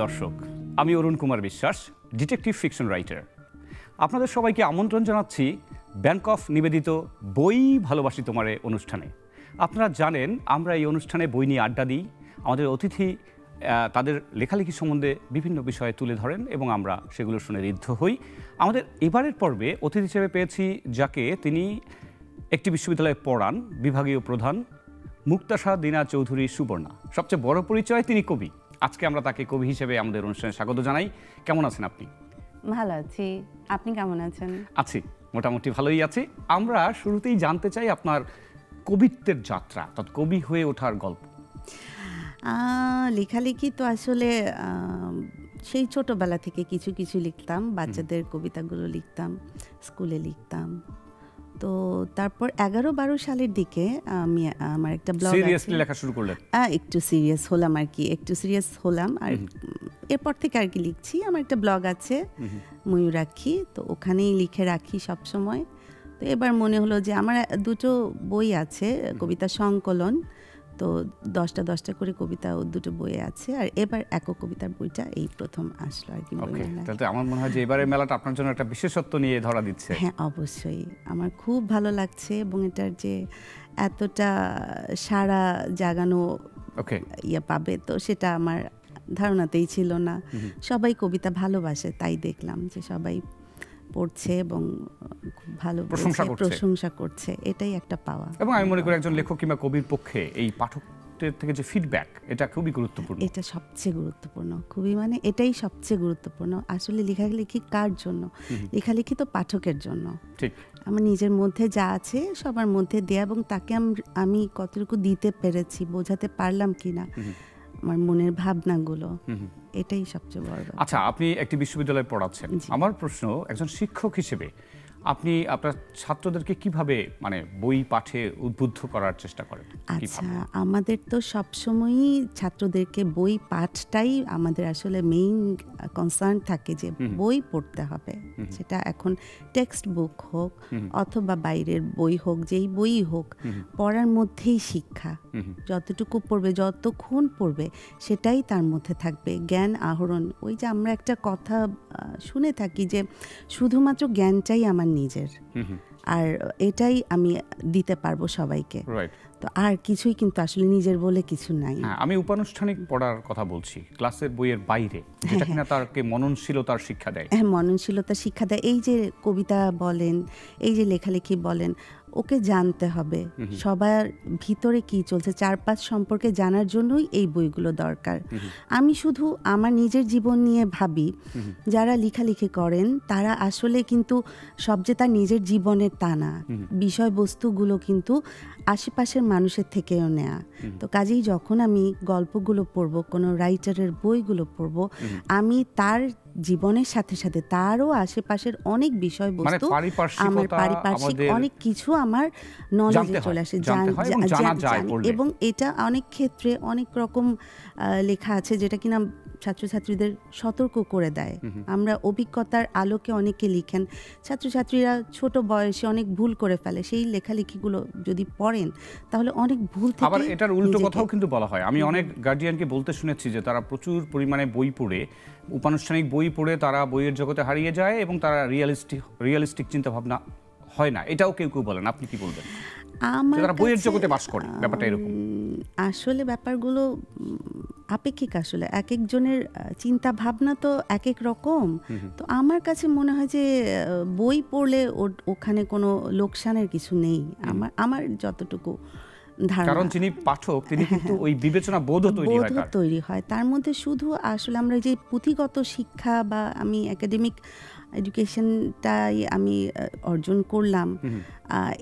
দর্শক, আমি Arun Kumar Biswas, detective fiction writer. আপনাদের সবাইকে আমন্ত্রণ জানাচ্ছি ব্যাংক অফ নিবেদিত বই ভালোবাসি তোমারে অনুষ্ঠানে। আপনারা জানেন আমরা এই অনুষ্ঠানে বই নিয়ে আড্ডা দিই। আমাদের অতিথি তাদের লেখালেখি সম্বন্ধে বিভিন্ন বিষয়ে তুলে ধরেন এবং আমরা সেগুলো শুনে ঋদ্ধ হই। আমাদের এবারের পর্বে অতিথি হিসেবে পেয়েছি যাকে, তিনি একটি বিশ্ববিদ্যালয়ে পড়ান, বিভাগীয় প্রধান, মুক্তাশা দিনা চৌধুরী সুবর্ণা। সবচেয়ে বড় পরিচয়, তিনি কবি। আজকে আমরা তাকে কবি হিসেবে আমাদের অনুষ্ঠানে স্বাগত জানাই। কেমন আছেন আপনি? ভালো আছি, আপনি কেমন আছেন? আছি, মোটামুটি ভালোই আছি। আমরা শুরুতেই জানতে চাই আপনার কবিত্বের যাত্রা, অর্থাৎ কবি হয়ে ওঠার গল্প। লেখালেখি তো আসলে সেই ছোটবেলা থেকে কিছু কিছু লিখতাম, বাচ্চাদের কবিতাগুলো লিখতাম, স্কুলে লিখতাম। তো তারপর 11-12 সালের দিকে আমি আমার একটা ব্লগ সিরিয়াসলি লেখা শুরু করলেন? একটু সিরিয়াস হলাম আর কি, একটু সিরিয়াস হলাম। আর এরপর থেকে আর কি লিখছি। আমার একটা ব্লগ আছে ময়ূরাক্ষী, তো ওখানেই লিখে রাখি সব সময়। তো এবার মনে হলো যে আমার দুটো বই আছে, কবিতা সংকলন, তো 10টা করে কবিতা ও দুটো বই আছে। আর এবার একক কবিতার বইটা এই প্রথম আসলো আর কি। তাহলে আমার মনে হয় যে এবারের মেলাটা আপনার জন্য একটা বিশেষত্ব নিয়ে ধরা দিচ্ছে। হ্যাঁ, অবশ্যই আমার খুব ভালো লাগছে এবং এটার যে এতটা সারা জাগানো ইয়ে পাবে, তো সেটা আমার ধারণাতেই ছিল না। সবাই কবিতা ভালোবাসে, তাই দেখলাম যে সবাই পড়ছে এবং খুব ভালো প্রশংসা করছে, এটাই একটা পাওয়া। এবং আমি মনে করি একজন লেখক কিংবা কবির পক্ষে এই পাঠকদের থেকে যে ফিডব্যাক, এটা খুবই গুরুত্বপূর্ণ। এটা সবচেয়ে গুরুত্বপূর্ণ, খুবই, মানে এটাই সবচেয়ে গুরুত্বপূর্ণ। আসলে লেখালেখি কার জন্য? লেখালেখি তো পাঠকের জন্য। ঠিক, আমার নিজের মধ্যে যা আছে সবার মধ্যে দেয়া, এবং তাকে আমি কতটুকু দিতে পেরেছি, বোঝাতে পারলাম কিনা আমার মনের ভাবনাগুলো, এটাই সবচেয়ে বড়। আচ্ছা, আপনি একটি বিশ্ববিদ্যালয়ে পড়াচ্ছেন। আমার প্রশ্ন, একজন শিক্ষক হিসেবে আপনি আপনার ছাত্রদেরকে কিভাবে মানে বই পাঠে উদ্বুদ্ধ করার চেষ্টা করেন? আচ্ছা, আমাদের তো সবসময়ই ছাত্রদেরকে বই পাঠটাই আমাদের আসলে মেইন কনসার্ন থাকে, যে বই পড়তে হবে। সেটা এখন টেক্সট বুক হোক অথবা বাইরের বই হোক, যেই বই হোক, পড়ার মধ্যেই শিক্ষা। যতটুকু পড়বে, যতক্ষণ পড়বে, সেটাই তার মধ্যে থাকবে জ্ঞান আহরণ। ওই যে আমরা একটা কথা শুনে থাকি যে শুধুমাত্র জ্ঞানটাই আমার নিজের, আর এটাই আমি দিতে পারবো সবাইকে। তো আর কিছুই কিন্তু আসলে নিজের বলে কিছু নাই। আমি উপানুষ্ঠানিক পড়ার কথা বলছি, ক্লাসের বইয়ের বাইরে, যেটা কিনা তাকে মননশীলতার শিক্ষা দেয়। হ্যাঁ, মননশীলতার শিক্ষা দেয়। এই যে কবিতা বলেন, এই যে লেখালেখি বলেন, ওকে জানতে হবে সবার ভিতরে কি চলছে, চারপাশ সম্পর্কে জানার জন্যই এই বইগুলো দরকার। আমি শুধু আমার নিজের জীবন নিয়ে ভাবি, যারা লেখালেখি করেন তারা আসলে কিন্তু সব যে তার নিজের জীবনের তা না, বিষয়বস্তুগুলো কিন্তু আশেপাশের মানুষের থেকেও নেয়া। তো কাজেই যখন আমি গল্পগুলো পড়বো, কোনো রাইটারের বইগুলো পড়বো, আমি তার জীবনের সাথে সাথে তারও আশেপাশের অনেক বিষয়বস্তু, আমার পারিপার্শ্বিক অনেক কিছু আমার নলেজে চলে আসে, এবং এটা অনেক ক্ষেত্রে অনেক রকম লেখা আছে যেটা কিনা ছাত্রছাত্রীদের সতর্ক করে দেয়। আমরা অভিজ্ঞতার আলোকে অনেকে লিখেন, ছাত্রছাত্রীরা ছোট বয়সে অনেক ভুল করে ফেলে, সেই লেখালেখিগুলো যদি পড়েন তাহলে অনেক ভুল থেকে। আবার এটার উল্টো কথাও কিন্তু বলা হয়। আমি অনেক গার্ডিয়ানকে বলতে শুনেছি যে তারা প্রচুর পরিমাণে বই পড়ে, উপানুষ্ঠানিক বই পড়ে তারা বইয়ের জগতে হারিয়ে যায় এবং তারা রিয়েলিস্টিক চিন্তা ভাবনা হয় না। এটাও কেউ কেউ বলেন, আপনি কি বলবেন? তারা বইয়ের জগতে বাস করে, ব্যাপারটা এরকম? আসলে ব্যাপারগুলো আপেক্ষিক। আসলে এক একজনের চিন্তা ভাবনা তো এক এক রকম। তো আমার কাছে মনে হয় যে বই পড়লে ওখানে কোনো লোকসানের কিছু নেই, আমার যতটুকু ধারণা। কারণ যিনি পাঠক তিনি কিন্তু ওই বিবেচনা বোধ তৈরি হয় তার মধ্যে। শুধু আসলে আমরা যে পুঁথিগত শিক্ষা বা আমি একাডেমিক এডুকেশনটাই আমি অর্জন করলাম,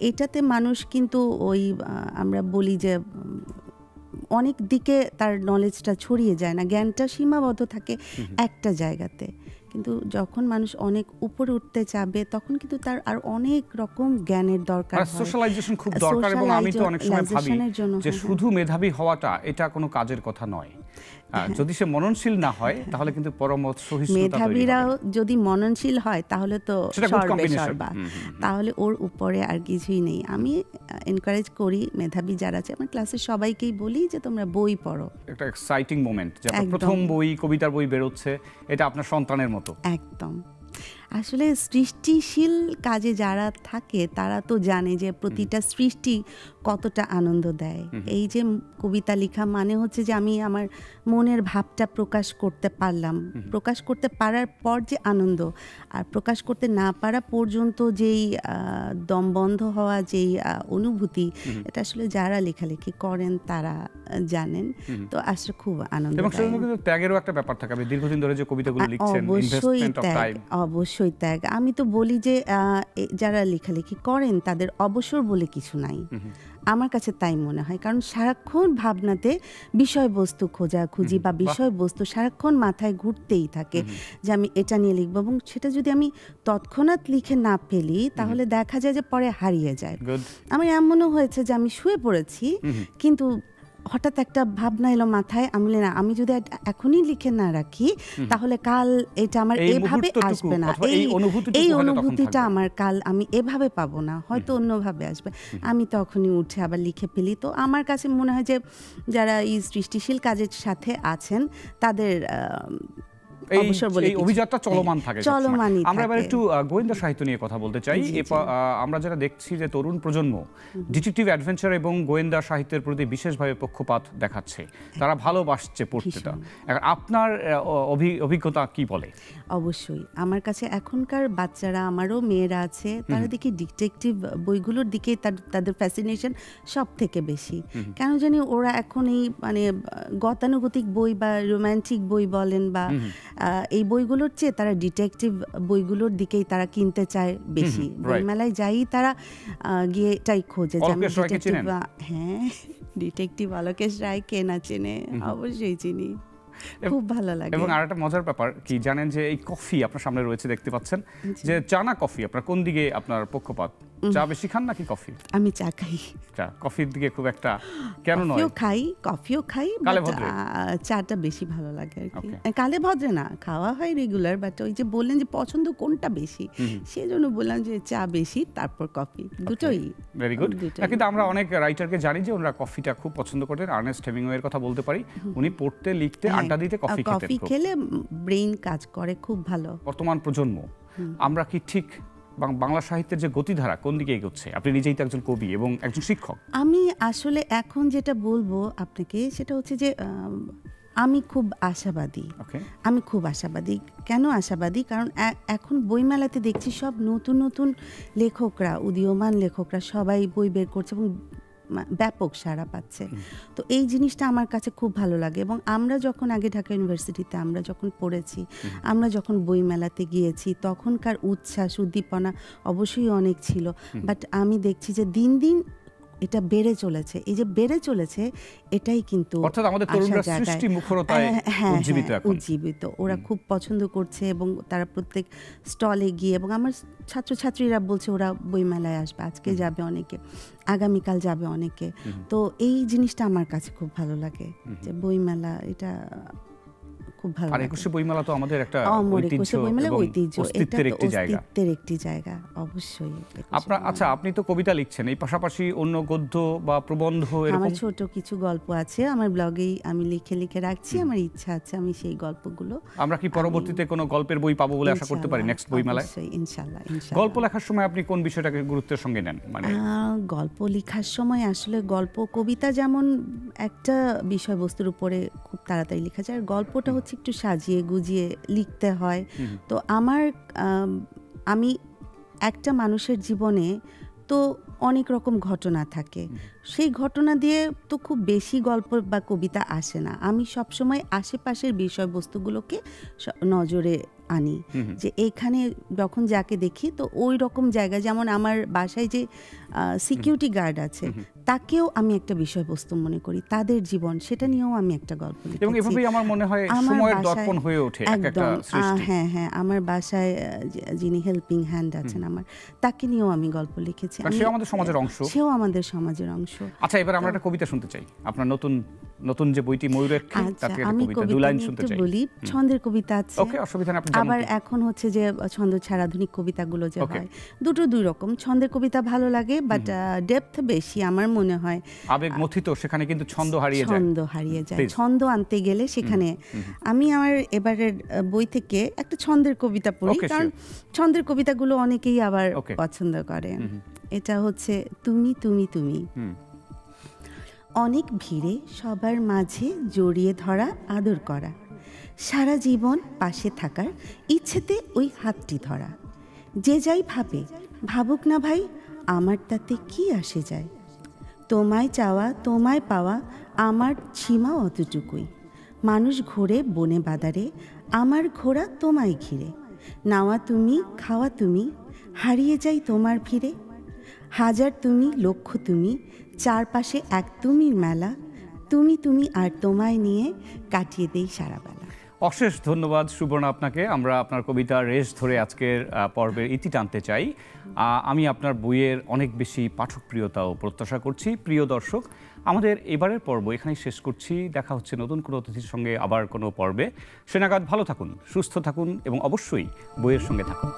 এটাতে মানুষ কিন্তু ওই আমরা বলি যে অনেক দিকে তার নলেজটা ছড়িয়ে যায় না, জ্ঞানটা সীমাবদ্ধ থাকে একটা জায়গাতে। কিন্তু যখন মানুষ অনেক উপরে উঠতে চাবে তখন কিন্তু তার আর অনেক রকম জ্ঞানের দরকার হয়। সোশ্যালাইজেশন খুব দরকার। এবং আমি তো অনেক সময় ভাবি যে শুধু মেধাবী হওয়াটা এটা কোনো কাজের কথা নয়। যদি সে মননশীল না হয় তাহলে কিন্তু পরমত সহিষ্ণুতা তৈরি হবে। মেধাবীরাও যদি মননশীল হয় তাহলে তো সর্বে সর্বা, তাহলে ওর উপরে আর কিছুই নেই। আমি এনকারেজ করি মেধাবী যারা আছে আমার ক্লাসের সবাইকেই বলি যে তোমরা বই পড়ো। একটা এক্সাইটিং মোমেন্ট যে আপনার প্রথম বই, কবিতার বই বেরোচ্ছে, এটা আপনার সন্তানের মতো। একদম। আসলে সৃষ্টিশীল কাজে যারা থাকে তারা তো জানে যে প্রতিটা সৃষ্টি কতটা আনন্দ দেয়। এই যে কবিতা লেখা মানে হচ্ছে যে আমি আমার মনের ভাবটা প্রকাশ করতে পারলাম, প্রকাশ করতে পারার পর যে আনন্দ, আর প্রকাশ করতে না পারা পর্যন্ত যেই দমবন্ধ হওয়া যেই অনুভূতি, এটা আসলে যারা লেখালেখি করেন তারা জানেন। তো আসলে খুব আনন্দ। এবং সেজন্য কিন্তু ত্যাগেরও একটা ব্যাপার থাকে। আপনি দীর্ঘদিন ধরে যে কবিতাগুলো লিখছেন, ইনভেস্টমেন্ট অফ টাইম। অবশ্যই ত্যাগ। আমি তো বলি যে যারা লেখালেখি করেন তাদের অবসর বলে কিছু নাই, আমার কাছে তাই মনে হয়। কারণ সারাক্ষণ ভাবনাতে বিষয়বস্তু খোঁজাখুঁজি বা বিষয়বস্তু সারাক্ষণ মাথায় ঘুরতেই থাকে যে আমি এটা নিয়ে লিখবো, এবং সেটা যদি আমি তৎক্ষণাৎ লিখে না ফেলি তাহলে দেখা যায় যে পরে হারিয়ে যায়। আমার এমনও হয়েছে যে আমি শুয়ে পড়েছি কিন্তু হঠাৎ একটা ভাবনা এলো মাথায়, আমি না আমি যদি এখনই লিখে না রাখি তাহলে কাল এটা আমার এভাবে আসবে না, এই অনুভূতিটা আমার কাল আমি এভাবে পাবো না, হয়তো অন্যভাবে আসবে। আমি তখনই উঠে আবার লিখে ফেলি। তো আমার কাছে মনে হয় যে যারা এই সৃষ্টিশীল কাজের সাথে আছেন তাদের এই অভিযাত্রা চলমান থাকে। আমরা এবার একটু গোয়েন্দা সাহিত্য নিয়ে কথা বলতে চাই। আমরা যারা দেখছি যে তরুণ প্রজন্ম ডিটেকটিভ অ্যাডভেঞ্চার এবং গোয়েন্দা সাহিত্যের প্রতি বিশেষভাবে পক্ষপাত দেখাচ্ছে, তারা ভালোবাসছে পড়তেটা। আপনার অভিজ্ঞতা কি বলে? অবশ্যই আমার কাছে এখনকার বাচ্চারা, আমারও মেয়েরা আছে, তারা দেখি ডিটেকটিভ বইগুলোর দিকে তাদের ফ্যাসিনেশন সব থেকে বেশি। কেন জানি ওরা এখন এই মানে গতানুগতিক বই বা রোম্যান্টিক বই বলেন বা এই বইগুলোর চেয়ে তারা ডিটেকটিভ বইগুলোর দিকেই তারা কিনতে চায় বেশি। বইমেলায় যাই তারা গিয়ে এটাই খোঁজে যে আমি ডিটেকটিভ। হ্যাঁ, ডিটেকটিভ অলোকেশ রায় কে না চেনে, অবশ্যই চিনি, খুব ভালো লাগে। এবং আরেকটা মজার ব্যাপার কি জানেন, যে এই কফি আপনার সামনে রয়েছে দেখতে পাচ্ছেন, যে চা না কফি, আপনার কোন দিকে আপনার পক্ষপাত? চা বেশি খান নাকি কফি? আমি চা খাই। চা, কফির দিকে খুব একটা কেন নয়? কফিও খাই, চাটা বেশি ভালো লাগে আর কি। কালে ভদ্রে না, খাওয়া হয় রেগুলার, বাট ওই যে বললেন যে পছন্দ কোনটা বেশি, সেজন্য বললাম যে চা বেশি তারপর কফি, দুটোই। Very good. কিন্তু আমরা অনেক রাইটারকে জানি যে ওনারা কফিটা খুব পছন্দ করেন। আর্নেস্ট হেমিংওয়ের কথা বলতে পারি, উনি পড়তে লিখতে আড্ডা দিতে কফি খেতেন। কফি খেলে ব্রেইন কাজ করে খুব ভালো। বর্তমান প্রজন্ম আমরা কি ঠিক বাংলা সাহিত্যের যে গতিধারা কোন দিকে এগোচ্ছে? আপনি নিজেই তো একজন কবি এবং একজন শিক্ষক। আমি আসলে এখন যেটা বলবো আপনাকে সেটা হচ্ছে যে আমি খুব আশাবাদী। আমি খুব আশাবাদী। কেন আশাবাদী? কারণ এখন বইমেলাতে দেখছি সব নতুন নতুন লেখকরা, উদীয়মান লেখকরা সবাই বই বের করছে এবং ব্যাপক সাড়া পাচ্ছে। তো এই জিনিসটা আমার কাছে খুব ভালো লাগে। এবং আমরা যখন আগে ঢাকা ইউনিভার্সিটিতে আমরা যখন পড়েছি, আমরা যখন বইমেলাতে গিয়েছি, তখনকার উচ্ছ্বাস উদ্দীপনা অবশ্যই অনেক ছিল, বাট আমি দেখছি যে দিন দিন এটা বেড়ে চলেছে। এই যে বেড়ে চলেছে এটাই কিন্তু অর্থাৎ আমাদের তরুণরা সৃষ্টি মুখরতায় উজ্জীবিত এখন। উজ্জীবিত, ওরা খুব পছন্দ করছে এবং তারা প্রত্যেক স্টলে গিয়ে, এবং আমার ছাত্রছাত্রীরা বলছে ওরা বইমেলায় আসবে, আজকে যাবে অনেকে, আগামীকাল যাবে অনেকে। তো এই জিনিসটা আমার কাছে খুব ভালো লাগে যে বইমেলা এটা খুব ভালো। আর একুশে বইমেলা তো আমাদের একটা ঐতিহ্য, অস্তিত্বের একটি জায়গা অবশ্যই। আচ্ছা, আপনি তো কবিতা লিখছেন, এই পাশাপাশি অন্য গদ্য বা প্রবন্ধ এরকম? আমার ছোট কিছু গল্প আছে আমার ব্লগেই, আমি লিখে লিখে রাখছি। আমার ইচ্ছা আছে আমি সেই গল্পগুলো। আমরা কি পরবর্তীতে কোনো গল্পের বই পাবো বলে আশা করতে পারি নেক্সট বইমেলায়? ইনশাআল্লাহ। গল্প লেখার সময় আপনি কোন বিষয়টাকে গুরুত্বের সঙ্গে নেন? মানে গল্প লেখার সময় আসলে গল্প, কবিতা যেমন একটা বিষয়বস্তুর উপরে খুব তাড়াতাড়ি লেখা যায়, আর গল্পটা হচ্ছে একটু সাজিয়ে গুজিয়ে লিখতে হয়। তো আমি একটা মানুষের জীবনে তো অনেক রকম ঘটনা থাকে, সেই ঘটনা দিয়ে তো খুব বেশি গল্প বা কবিতা আসে না। আমি সবসময় আশেপাশের বিষয়বস্তুগুলোকে নজরে আনি, যে এইখানে যখন যাকে দেখি তো ওই রকম জায়গা, যেমন আমার বাসায় যে সিকিউরিটি গার্ড আছে তাকেও আমি একটা বিষয়বস্তু মনে করি, তাদের জীবন, সেটা নিয়েও আমি একটা গল্প লিখেছি। এবং এভাবেই আমার মনে হয় সময়ের দর্পণ হয়ে ওঠে একটা সৃষ্টি। হ্যাঁ হ্যাঁ, আমার বাসায় যিনি হেল্পিং হ্যান্ড আছেন আমার, তাকে নিয়েও আমি গল্প লিখেছি। সেও আমাদের সমাজের অংশ। সেও আমাদের সমাজের অংশ। আচ্ছা, এবার আমরা একটা কবিতা শুনতে চাই, আপনার নতুন যে বইটি ময়ূরের ক্ষী, তার থেকে একটা কবিতা, দু লাইন শুনতে চাই। বলি, ছন্দের কবিতা আছে। ওকে, অসুবিধা নেই, আপনি আবার এখন হচ্ছে যে ছন্দ ছাড়া আধুনিক কবিতাগুলো যে হয়, দুই রকম। ছন্দের কবিতা ভালো লাগে, বাট ডেপথ বেশি আমার মনে হয়, আবেগ মথিত, সেখানে কিন্তু ছন্দ হারিয়ে যায়। ছন্দ আনতে গেলে সেখানে আমি আমার এবারের বই থেকে একটা ছন্দের কবিতা পড়ি, কারণ ছন্দের কবিতাগুলো অনেকেই আবার পছন্দ করে। এটা হচ্ছে তুমি তুমি তুমি। অনেক ভিড়ে সবার মাঝে জড়িয়ে ধরা, আদর করা, সারা জীবন পাশে থাকার ইচ্ছেতে ওই হাতটি ধরা। যে যাই ভাবুক না ভাই, আমার তাতে কি আসে যায়। তোমায় চাওয়া তোমায় পাওয়া আমার সীমা অতটুকুই। মানুষ ঘোরে বনে বাদারে, আমার ঘোড়া তোমায় ঘিরে। নাওয়া তুমি, খাওয়া তুমি, হারিয়ে যাই তোমার ভিড়ে। হাজার তুমি, লক্ষ তুমি, চারপাশে এক তুমির মেলা। তুমি তুমি আর তোমায় নিয়ে কাটিয়ে দেই সারা বেলা। অশেষ ধন্যবাদ সুবর্ণা আপনাকে। আমরা আপনার কবিতার রেশ ধরে আজকের পর্বের ইতি টানতে চাই। আমি আপনার বইয়ের অনেক বেশি পাঠকপ্রিয়তাও প্রত্যাশা করছি। প্রিয় দর্শক, আমাদের এবারের পর্ব এখানেই শেষ করছি। দেখা হচ্ছে নতুন কোনো অতিথির সঙ্গে আবার কোনো পর্বে। সে নাগাদ ভালো থাকুন, সুস্থ থাকুন এবং অবশ্যই বইয়ের সঙ্গে থাকুন।